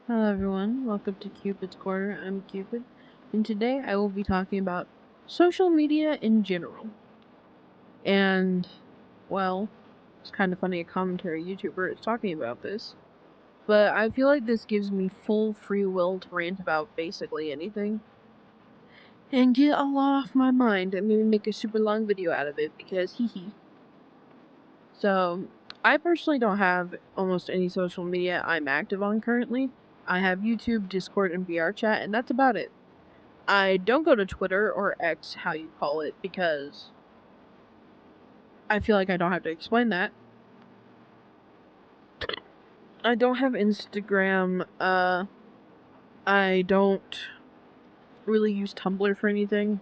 Hello everyone, welcome to Cupid's Corner. I'm Cupid, and today I will be talking about social media in general. And, well, it's kind of funny a commentary YouTuber is talking about this, but I feel like this gives me full free will to rant about basically anything and get a lot off my mind and maybe make a super long video out of it because hee hee. So, I personally don't have almost any social media I'm active on currently. I have YouTube, Discord, and VRChat, and that's about it. I don't go to Twitter or X, how you call it, because I feel like I don't have to explain that. I don't have Instagram. I don't really use Tumblr for anything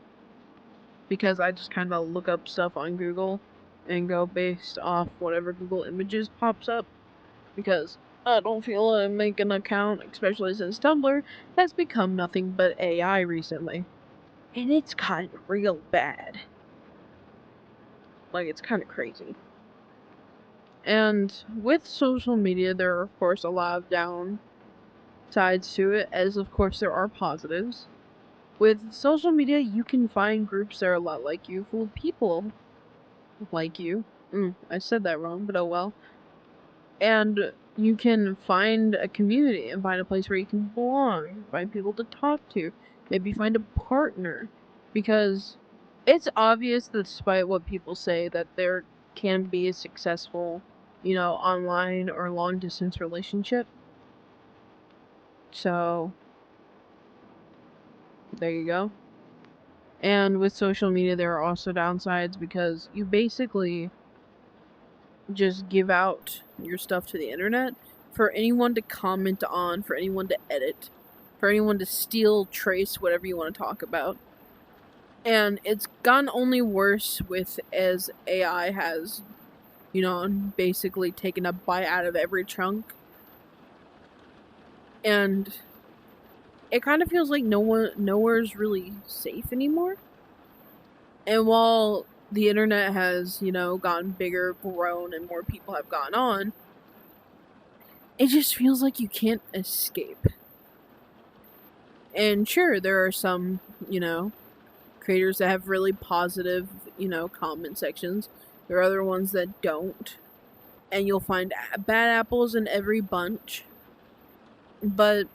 because I just kind of look up stuff on Google and go based off whatever Google Images pops up because I don't feel like making an account, especially since Tumblr has become nothing but AI recently. And it's kind of real bad. Like, it's kind of crazy. And with social media, there are, of course, a lot of downsides to it, as of course there are positives. With social media, you can find groups that are a lot like you, full of people like you. I said that wrong, but oh well. And you can find a community and find a place where you can belong, find people to talk to, maybe find a partner. Because it's obvious, despite what people say, that there can be a successful, online or long distance relationship. So, there you go. And with social media, there are also downsides because you basically just give out your stuff to the internet for anyone to comment on, for anyone to edit, for anyone to steal, trace, whatever you want to talk about. And it's gotten only worse with as AI has, basically taken a bite out of every chunk. And it kind of feels like nowhere's really safe anymore. And while the internet has, gotten bigger, grown, and more people have gone on, it just feels like you can't escape. And sure, there are some, creators that have really positive, comment sections. There are other ones that don't. And you'll find bad apples in every bunch. But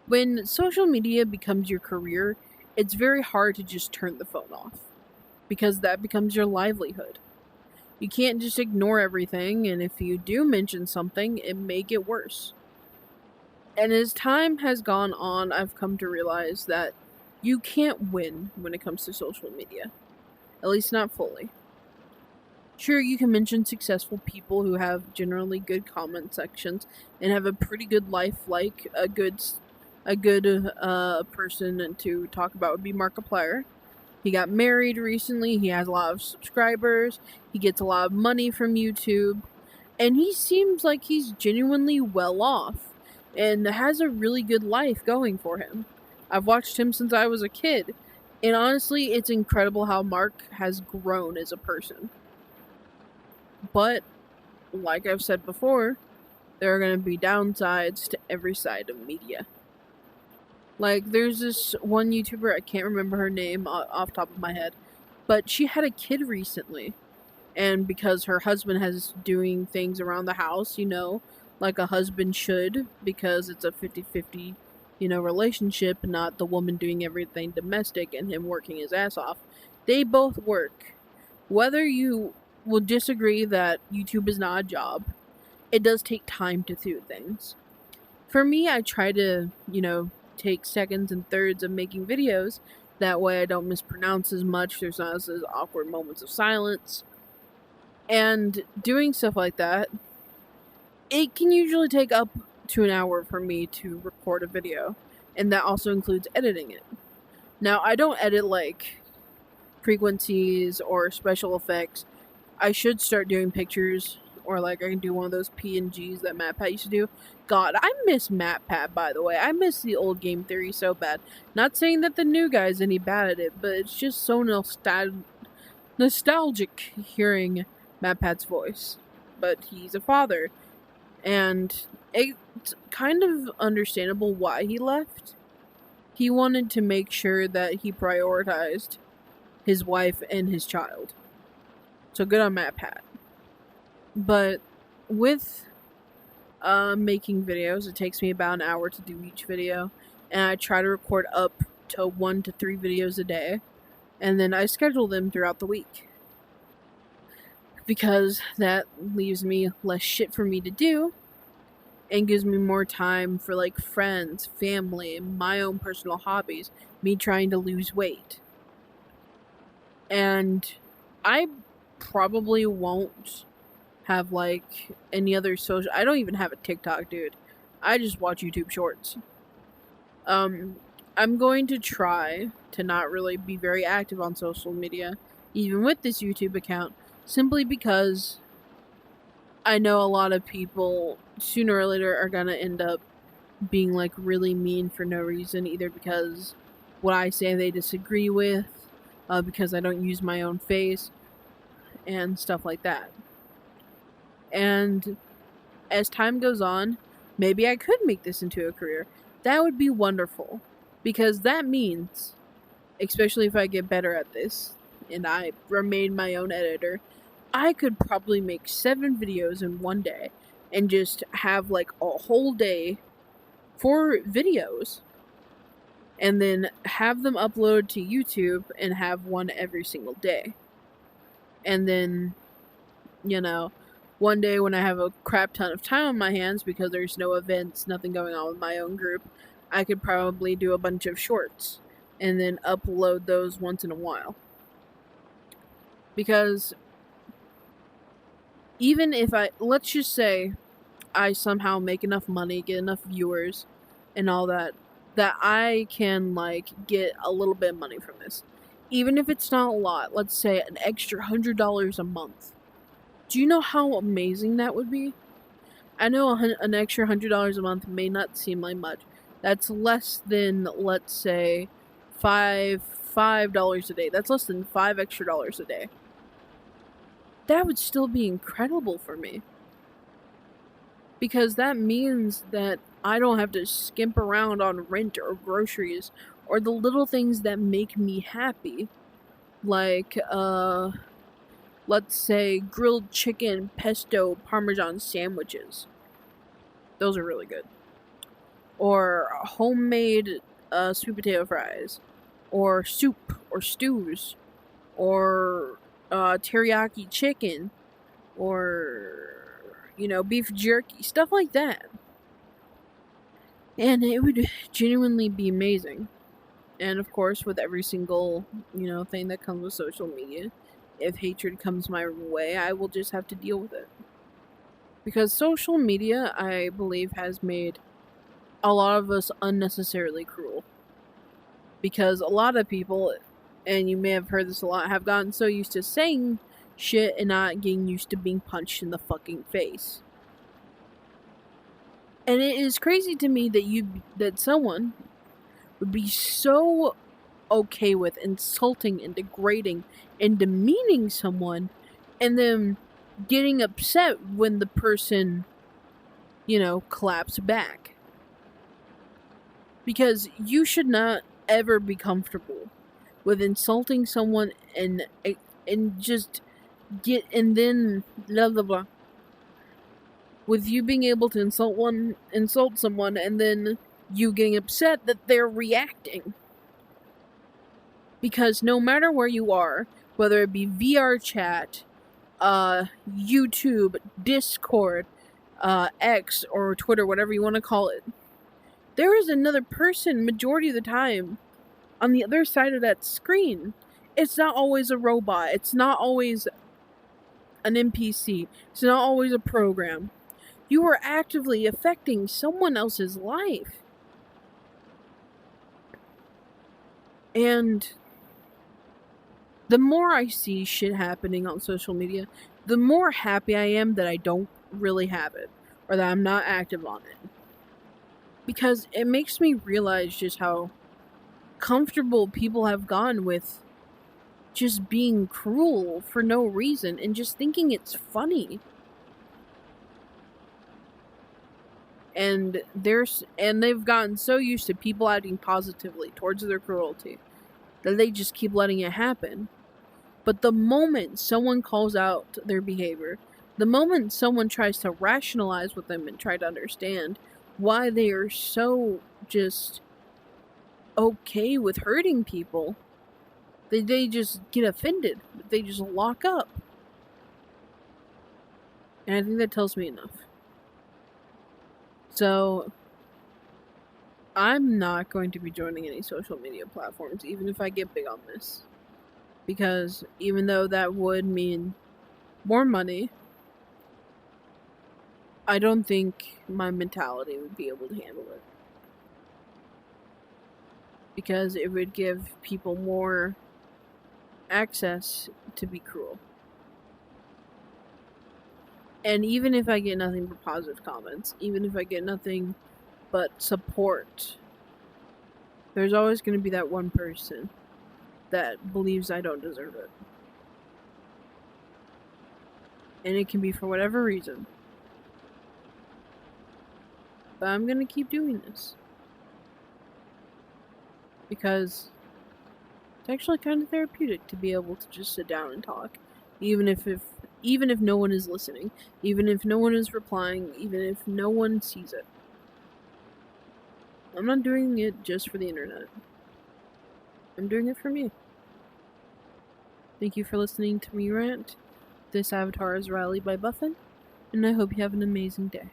when social media becomes your career, it's very hard to just turn the phone off because that becomes your livelihood. You can't just ignore everything, and if you do mention something, it may get worse. And as time has gone on, I've come to realize that you can't win when it comes to social media. At least not fully. Sure, you can mention successful people who have generally good comment sections and have a pretty good life, like a good person to talk about would be Markiplier. He got married recently, he has a lot of subscribers, he gets a lot of money from YouTube, and he seems like he's genuinely well off and has a really good life going for him. I've watched him since I was a kid, and honestly, it's incredible how Mark has grown as a person. But, like I've said before, there are going to be downsides to every side of media. Like, there's this one YouTuber, I can't remember her name off top of my head, but she had a kid recently. And because her husband has doing things around the house, like a husband should, because it's a 50-50, relationship, not the woman doing everything domestic and him working his ass off. They both work. Whether you will disagree that YouTube is not a job, it does take time to do things. For me, I try to, take seconds and thirds of making videos. That way I don't mispronounce as much. There's not as awkward moments of silence. And doing stuff like that, it can usually take up to an hour for me to record a video. And that also includes editing it. Now, I don't edit like frequencies or special effects. I should start doing pictures, or like I can do one of those PNGs that MatPat used to do. God, I miss MatPat, by the way. I miss the old Game Theory so bad. Not saying that the new guy's any bad at it, but it's just so nostalgic hearing MatPat's voice. But he's a father. And it's kind of understandable why he left. He wanted to make sure that he prioritized his wife and his child. So good on Matt Pat. But with making videos, it takes me about an hour to do each video, and I try to record up to 1 to 3 videos a day, and then I schedule them throughout the week, because that leaves me less shit for me to do and gives me more time for like friends, family, my own personal hobbies, me trying to lose weight. And I probably won't have like any other social. I don't even have a TikTok, dude. I just watch YouTube shorts. I'm going to try to not really be very active on social media, even with this YouTube account, simply because I know a lot of people sooner or later are gonna end up being like really mean for no reason, either because what I say they disagree with, because I don't use my own face, and stuff like that. And as time goes on, maybe I could make this into a career. That would be wonderful, because that means, especially if I get better at this and I remain my own editor, I could probably make 7 videos in one day and just have like a whole day for videos, and then have them uploaded to YouTube and have one every single day. And then, one day when I have a crap ton of time on my hands because there's no events, nothing going on with my own group, I could probably do a bunch of shorts and then upload those once in a while. Because even if let's just say I somehow make enough money, get enough viewers and all that I can like get a little bit of money from this. Even if it's not a lot, let's say an extra $100 a month. Do you know how amazing that would be? I know an extra $100 a month may not seem like much. That's less than, let's say, $5 a day. That's less than $5 extra a day. That would still be incredible for me. Because that means that I don't have to skimp around on rent or groceries or the little things that make me happy. Like, let's say grilled chicken, pesto, parmesan sandwiches. Those are really good. Or homemade sweet potato fries. Or soup or stews. Or teriyaki chicken. Or, beef jerky. Stuff like that. And it would genuinely be amazing. And of course, with every single, thing that comes with social media, if hatred comes my way, I will just have to deal with it. Because social media, I believe, has made a lot of us unnecessarily cruel. Because a lot of people, and you may have heard this a lot, have gotten so used to saying shit and not getting used to being punched in the fucking face. And it is crazy to me that someone would be so okay with insulting and degrading and demeaning someone, and then getting upset when the person, claps back. Because you should not ever be comfortable with insulting someone and just and then blah blah blah. With you being able to insult someone and then you getting upset that they're reacting. Because no matter where you are, whether it be VR chat, YouTube, Discord, X, or Twitter, whatever you want to call it, there is another person majority of the time on the other side of that screen. It's not always a robot. It's not always an NPC. It's not always a program. You are actively affecting someone else's life. And the more I see shit happening on social media, the more happy I am that I don't really have it, or that I'm not active on it. Because it makes me realize just how comfortable people have gone with just being cruel for no reason and just thinking it's funny. and they've gotten so used to people acting positively towards their cruelty that they just keep letting it happen. But the moment someone calls out their behavior, the moment someone tries to rationalize with them and try to understand why they are so just okay with hurting people, they just get offended. They just lock up. And I think that tells me enough. So, I'm not going to be joining any social media platforms, even if I get big on this. Because even though that would mean more money, I don't think my mentality would be able to handle it. Because it would give people more access to be cruel. And even if I get nothing but positive comments, even if I get nothing but support, there's always going to be that one person that believes I don't deserve it. And it can be for whatever reason. But I'm going to keep doing this. Because it's actually kind of therapeutic to be able to just sit down and talk. Even if no one is listening. Even if no one is replying. Even if no one sees it. I'm not doing it just for the internet. I'm doing it for me. Thank you for listening to me rant. This avatar is Riley by Buffin, and I hope you have an amazing day.